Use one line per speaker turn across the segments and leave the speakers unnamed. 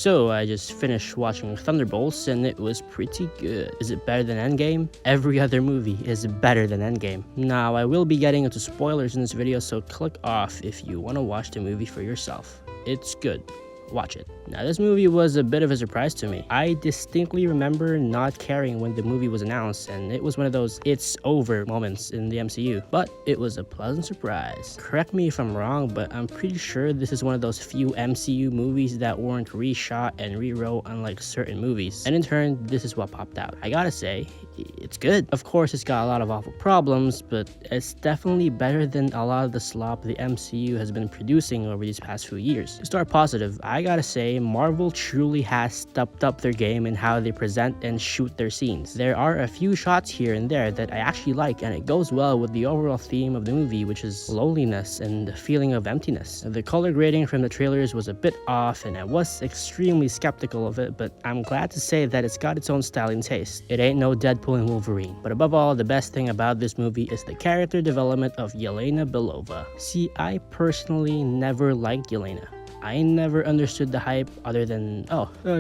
So I just finished watching Thunderbolts and it was pretty good. Is it better than Endgame? Every other movie is better than Endgame. Now I will be getting into spoilers in this video, so click off if you want to watch the movie for yourself. It's good. Watch it. Now this movie was a bit of a surprise to me. I distinctly remember not caring when the movie was announced, and it was one of those it's over moments in the MCU, but it was a pleasant surprise. Correct me if I'm wrong, but I'm pretty sure this is one of those few MCU movies that weren't reshot and rewrote unlike certain movies, and in turn this is what popped out. I gotta say, it's good. Of course it's got a lot of awful problems, but it's definitely better than a lot of the slop the MCU has been producing over these past few years. To start positive, I gotta say Marvel truly has stepped up their game in how they present and shoot their scenes. There are a few shots here and there that I actually like, and it goes well with the overall theme of the movie, which is loneliness and the feeling of emptiness. The color grading from the trailers was a bit off, and I was extremely skeptical of it, but I'm glad to say that it's got its own style and taste. It ain't no Deadpool and Wolverine. But above all, the best thing about this movie is the character development of Yelena Belova. See, I personally never liked Yelena. I never understood the hype other than,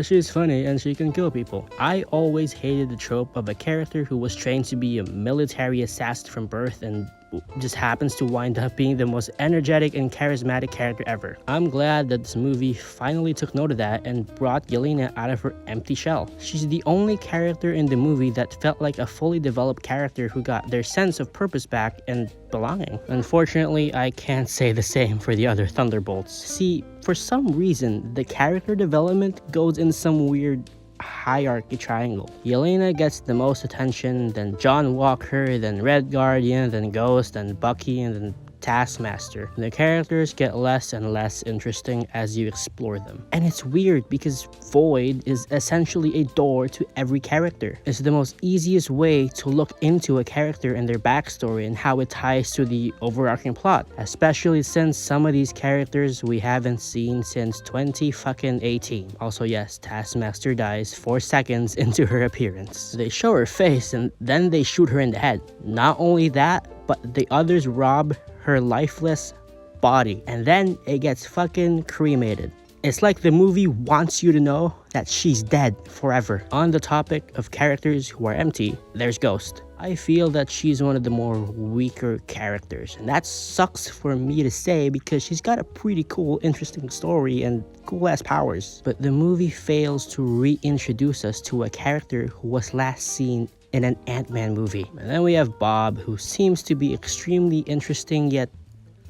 she's funny and she can kill people. I always hated the trope of a character who was trained to be a military assassin from birth and just happens to wind up being the most energetic and charismatic character ever. I'm glad that this movie finally took note of that and brought Yelena out of her empty shell. She's the only character in the movie that felt like a fully developed character who got their sense of purpose back and belonging. Unfortunately, I can't say the same for the other Thunderbolts. See, for some reason, the character development goes in some weird hierarchy triangle. Yelena gets the most attention, then John Walker, then Red Guardian, then Ghost, then Bucky, and then Taskmaster. The characters get less and less interesting as you explore them. And it's weird because Void is essentially a door to every character. It's the most easiest way to look into a character and their backstory and how it ties to the overarching plot, especially since some of these characters we haven't seen since 2018. Also, yes, Taskmaster dies 4 seconds into her appearance. They show her face and then they shoot her in the head. Not only that, but the others rob her lifeless body, and then it gets fucking cremated. It's like the movie wants you to know that she's dead forever. On the topic of characters who are empty, there's Ghost. I feel that she's one of the more weaker characters, and that sucks for me to say because she's got a pretty cool, interesting story and cool-ass powers. But the movie fails to reintroduce us to a character who was last seen in an Ant-Man movie. And then we have Bob, who seems to be extremely interesting yet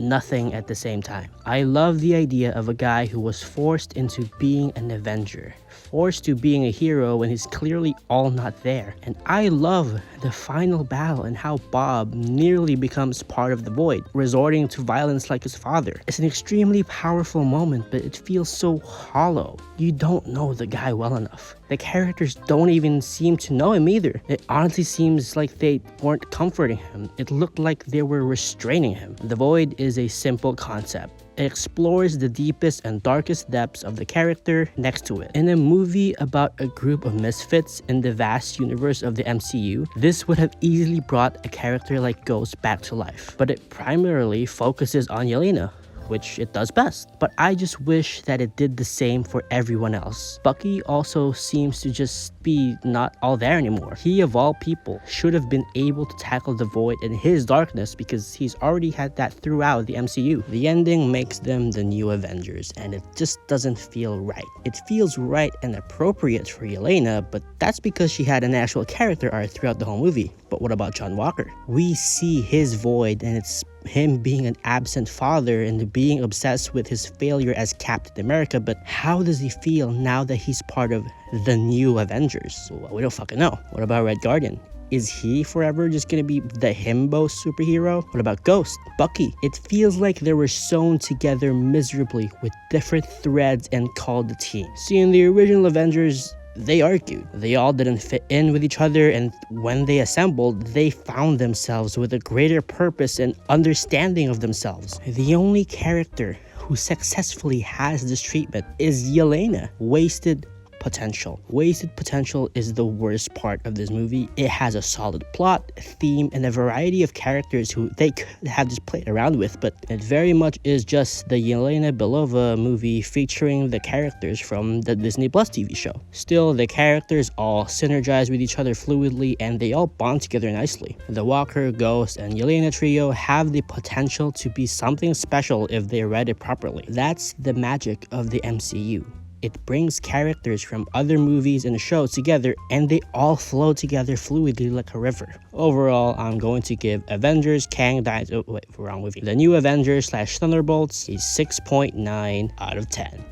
nothing at the same time. I love the idea of a guy who was forced into being an Avenger, forced to being a hero when he's clearly all not there. And I love the final battle and how Bob nearly becomes part of the Void, resorting to violence like his father. It's an extremely powerful moment, but it feels so hollow. You don't know the guy well enough. The characters don't even seem to know him either. It honestly seems like they weren't comforting him. It looked like they were restraining him. The Void is a simple concept. It explores the deepest and darkest depths of the character next to it. In a movie about a group of misfits in the vast universe of the MCU, this would have easily brought a character like Ghost back to life. But it primarily focuses on Yelena, which it does best. But I just wish that it did the same for everyone else. Bucky also seems to just be not all there anymore. He, of all people, should have been able to tackle the Void in his darkness because he's already had that throughout the MCU. The ending makes them the new Avengers, and it just doesn't feel right. It feels right and appropriate for Yelena, but that's because she had an actual character arc throughout the whole movie. But what about John Walker? We see his Void, and it's him being an absent father and being obsessed with his failure as Captain America, but how does he feel now that he's part of the new Avengers? Well, we don't fucking know. What about Red Guardian? Is he forever just gonna be the himbo superhero? What about Ghost? Bucky? It feels like they were sewn together miserably with different threads and called a team. See, in the original Avengers, they argued. They all didn't fit in with each other, and when they assembled, they found themselves with a greater purpose and understanding of themselves. The only character who successfully has this treatment is Yelena, wasted potential. Wasted potential is the worst part of this movie. It has a solid plot, theme, and a variety of characters who they could have just played around with, but it very much is just the Yelena Belova movie featuring the characters from the Disney Plus TV show. Still, the characters all synergize with each other fluidly and they all bond together nicely. The Walker, Ghost, and Yelena trio have the potential to be something special if they read it properly. That's the magic of the MCU. It brings characters from other movies and shows together and they all flow together fluidly like a river. Overall, I'm going to give Avengers Kang Dynasty, wrong movie. The new Avengers / Thunderbolts a 6.9 out of 10.